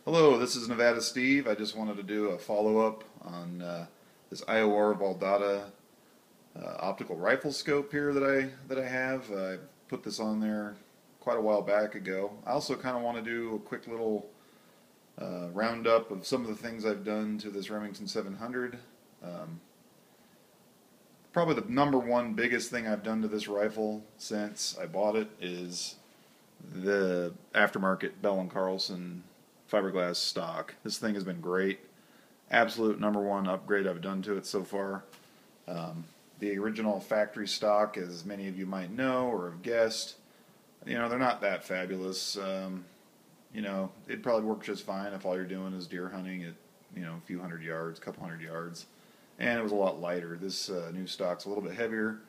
Hello, this is Nevada Steve. I just wanted to do a follow-up on this IOR Valdada optical rifle scope here that I have. I put this on there quite a while back ago. I also kind of want to do a quick little roundup of some of the things I've done to this Remington 700. Probably the number one biggest thing I've done to this rifle since I bought it is the aftermarket Bell & Carlson fiberglass stock. This thing has been great. Absolute number one upgrade I've done to it so far. The original factory stock, as many of you might know or have guessed, they're not that fabulous. It'd probably work just fine if all you're doing is deer hunting at, a few hundred yards, couple hundred yards. And it was a lot lighter. This new stock's a little bit heavier.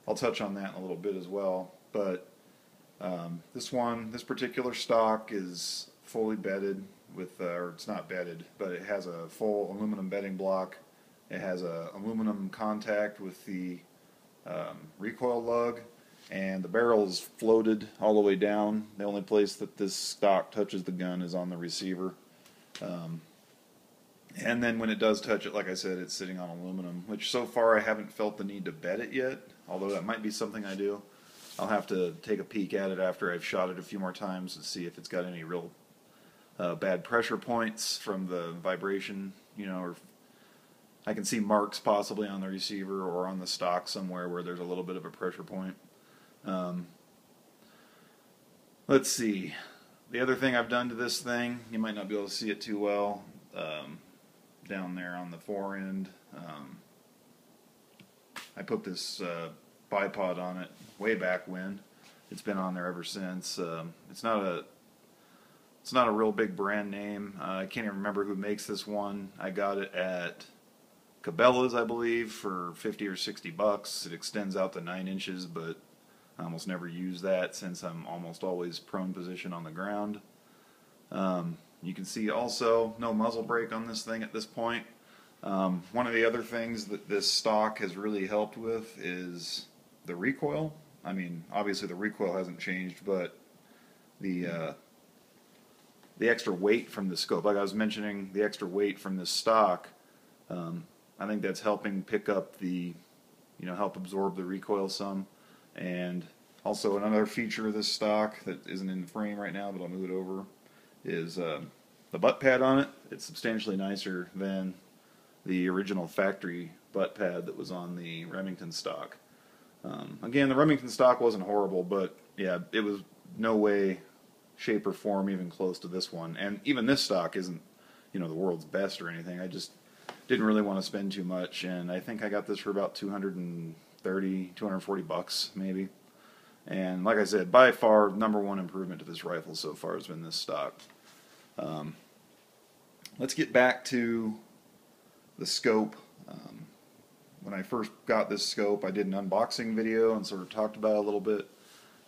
I'll touch on that in a little bit as well. But this particular stock is fully bedded with, or it's not bedded, but it has a full aluminum bedding block. It has a aluminum contact with the recoil lug, and the barrel is floated all the way down. The only place that this stock touches the gun is on the receiver. And then when it does touch it, like I said, it's sitting on aluminum, which so far I haven't felt the need to bed it yet, although that might be something I do. I'll have to take a peek at it after I've shot it a few more times to see if it's got any real bad pressure points from the vibration, or I can see marks possibly on the receiver or on the stock somewhere where there's a little bit of a pressure point. Let's see. The other thing I've done to this thing, you might not be able to see it too well, down there on the fore end. I put this bipod on it way back when. It's been on there ever since. It's not a real big brand name. I can't even remember who makes this one. I got it at Cabela's, I believe, for 50 or 60 bucks. It extends out to 9 inches, but I almost never use that since I'm almost always prone position on the ground. You can see also no muzzle brake on this thing at this point. One of the other things that this stock has really helped with is the recoil. I mean, obviously the recoil hasn't changed, but the extra weight from the scope, like I was mentioning, the extra weight from this stock, I think that's helping pick up the, help absorb the recoil some. And also another feature of this stock that isn't in the frame right now, but I'll move it over, is the butt pad on it. It's substantially nicer than the original factory butt pad that was on the Remington stock. Again, the Remington stock wasn't horrible, but yeah, it was no way, shape, or form even close to this one. And even this stock isn't, the world's best or anything. I just didn't really want to spend too much, and I think I got this for about 230, 240 bucks maybe. And like I said, by far, number one improvement to this rifle so far has been this stock. Let's get back to the scope. When I first got this scope, I did an unboxing video and sort of talked about it a little bit.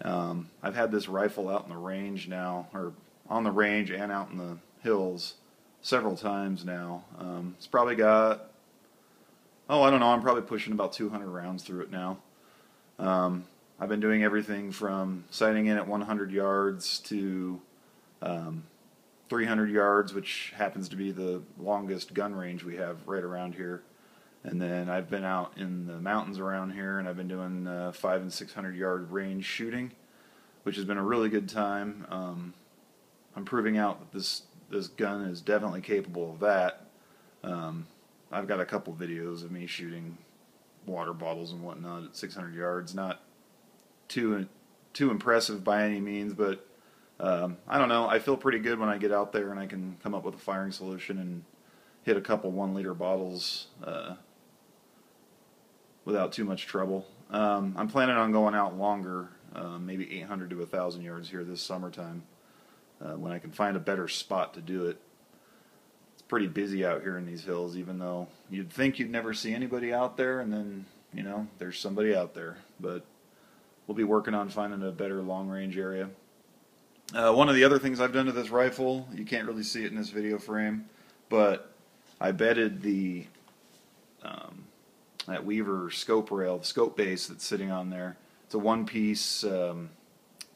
I've had this rifle out in the range now, or on the range and out in the hills several times now. It's probably got, I don't know, I'm probably pushing about 200 rounds through it now. I've been doing everything from sighting in at 100 yards to 300 yards, which happens to be the longest gun range we have right around here. And then I've been out in the mountains around here, and I've been doing 500 and 600 yard range shooting, which has been a really good time. I'm proving out that this gun is definitely capable of that. I've got a couple videos of me shooting water bottles and whatnot at 600 yards. Not too impressive by any means, but I don't know. I feel pretty good when I get out there and I can come up with a firing solution and hit a couple 1-liter bottles without too much trouble. I'm planning on going out longer, maybe 800 to 1,000 yards here this summertime, when I can find a better spot to do it. It's pretty busy out here in these hills, even though you'd think you'd never see anybody out there, and then, there's somebody out there. But we'll be working on finding a better long-range area. One of the other things I've done to this rifle, you can't really see it in this video frame, but I bedded the that Weaver scope rail, the scope base that's sitting on there. It's a one-piece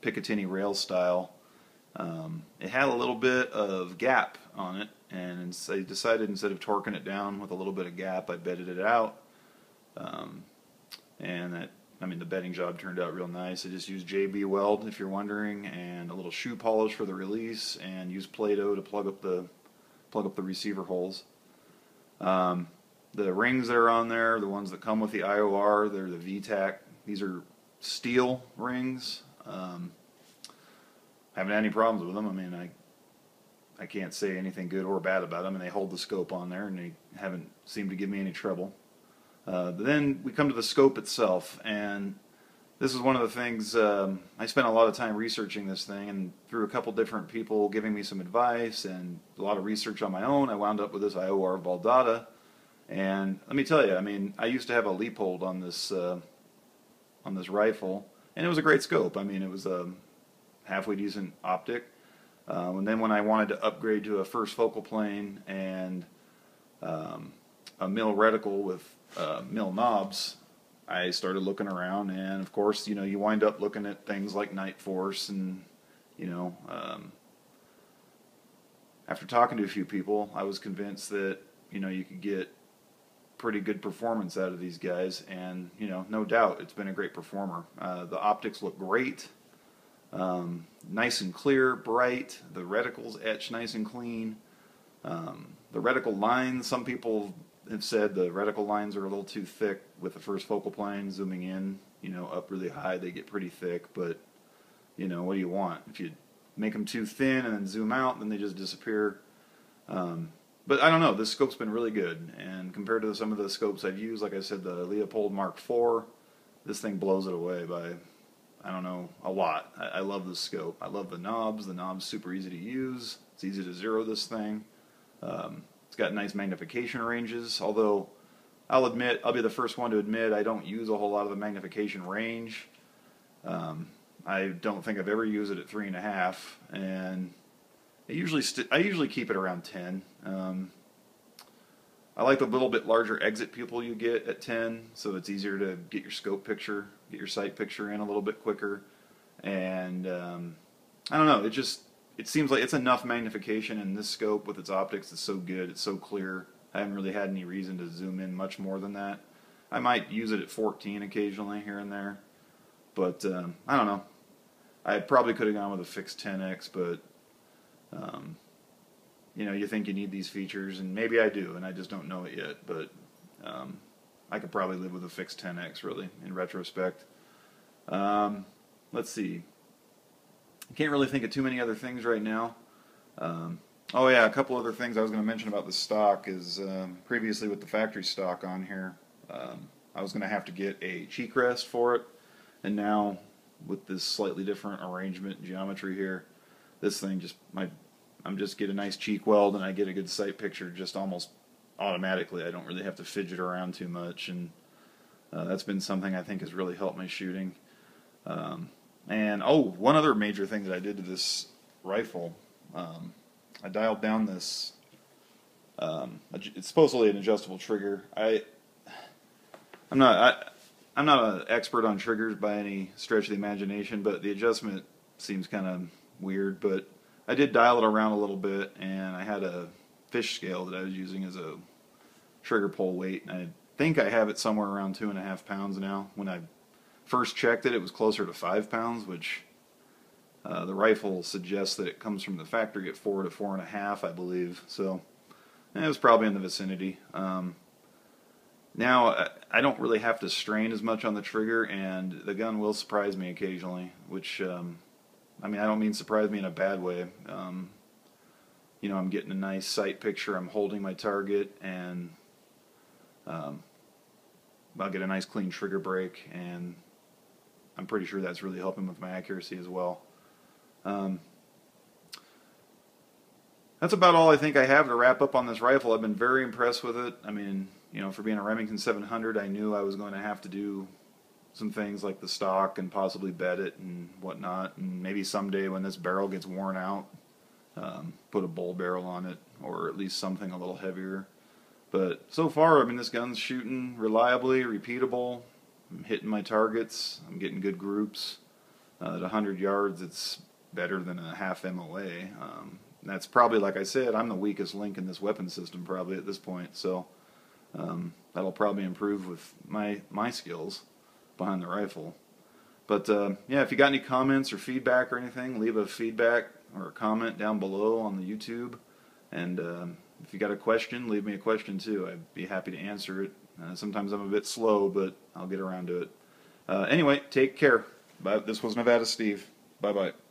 Picatinny rail style, It had a little bit of gap on it, and I decided instead of torquing it down with a little bit of gap, I bedded it out. And that, I mean, the bedding job turned out real nice. I just used JB Weld, if you're wondering, and a little shoe polish for the release, and used Play-Doh to plug up the receiver holes. The rings that are on there, the ones that come with the IOR, they're the VTAC. These are steel rings. Haven't had any problems with them. I mean, I can't say anything good or bad about them, and they hold the scope on there, and they haven't seemed to give me any trouble. But then we come to the scope itself, and this is one of the things, I spent a lot of time researching this thing, and through a couple different people giving me some advice and a lot of research on my own, I wound up with this IOR Valdada. And let me tell you, I mean, I used to have a Leopold on this rifle, and it was a great scope. I mean, it was a halfway decent optic. And then when I wanted to upgrade to a first focal plane and a mil reticle with mil knobs, I started looking around, and of course, you know, you wind up looking at things like Night Force, and you know, after talking to a few people, I was convinced that, you know, you could get pretty good performance out of these guys, and you know, no doubt it's been a great performer. The optics look great, nice and clear, bright. The reticles etch nice and clean. The reticle lines, some people have said the reticle lines are a little too thick with the first focal plane. Zooming in, you know, up really high, they get pretty thick, but you know, what do you want? If you make them too thin and then zoom out, then they just disappear. But I don't know, this scope's been really good, and compared to some of the scopes I've used, like I said, the Leopold Mark IV, this thing blows it away by, I don't know, a lot. I love this scope. I love the knobs super easy to use. It's easy to zero this thing. It's got nice magnification ranges, although I'll be the first one to admit I don't use a whole lot of the magnification range. I don't think I've ever used it at 3.5, and I usually keep it around 10. I like the little bit larger exit pupil you get at 10, so it's easier to get your scope picture, get your sight picture in a little bit quicker. And I don't know, it seems like it's enough magnification, in this scope with its optics. It's so good, it's so clear. I haven't really had any reason to zoom in much more than that. I might use it at 14 occasionally here and there, but I don't know. I probably could have gone with a fixed 10x, but you know, you think you need these features, and maybe I do, and I just don't know it yet, but I could probably live with a fixed 10x, really, in retrospect. Let's see. I can't really think of too many other things right now. Oh yeah, a couple other things I was going to mention about the stock is, previously with the factory stock on here, I was going to have to get a cheek rest for it, and now with this slightly different arrangement and geometry here, this thing I'm just get a nice cheek weld, and I get a good sight picture just almost automatically. I don't really have to fidget around too much, and that's been something I think has really helped my shooting. And oh, one other major thing that I did to this rifle, I dialed down this. It's supposedly an adjustable trigger. I'm not an expert on triggers by any stretch of the imagination, but the adjustment seems kind of weird. But I did dial it around a little bit, and I had a fish scale that I was using as a trigger pull weight, and I think I have it somewhere around 2.5 pounds now. When I first checked it, it was closer to 5 pounds, which the rifle suggests that it comes from the factory at 4 to 4.5, I believe. So it was probably in the vicinity. Now I don't really have to strain as much on the trigger, and the gun will surprise me occasionally, which I mean, I don't mean surprise me in a bad way. You know, I'm getting a nice sight picture, I'm holding my target, and I'll get a nice clean trigger break, and I'm pretty sure that's really helping with my accuracy as well. That's about all I think I have to wrap up on this rifle. I've been very impressed with it. I mean, you know, for being a Remington 700, I knew I was going to have to do some things like the stock and possibly bed it and whatnot, and maybe someday when this barrel gets worn out, put a bull barrel on it, or at least something a little heavier. But so far, I mean, this gun's shooting reliably, repeatable. I'm hitting my targets. I'm getting good groups. At 100 yards, it's better than a half MOA. That's probably, like I said, I'm the weakest link in this weapon system probably at this point, so that'll probably improve with my skills behind the rifle. But yeah, if you got any comments or feedback or anything, leave a feedback or a comment down below on the YouTube. And if you got a question, leave me a question too. I'd be happy to answer it. Sometimes I'm a bit slow, but I'll get around to it. Anyway, take care. Bye. This was Nevada Steve. Bye-bye.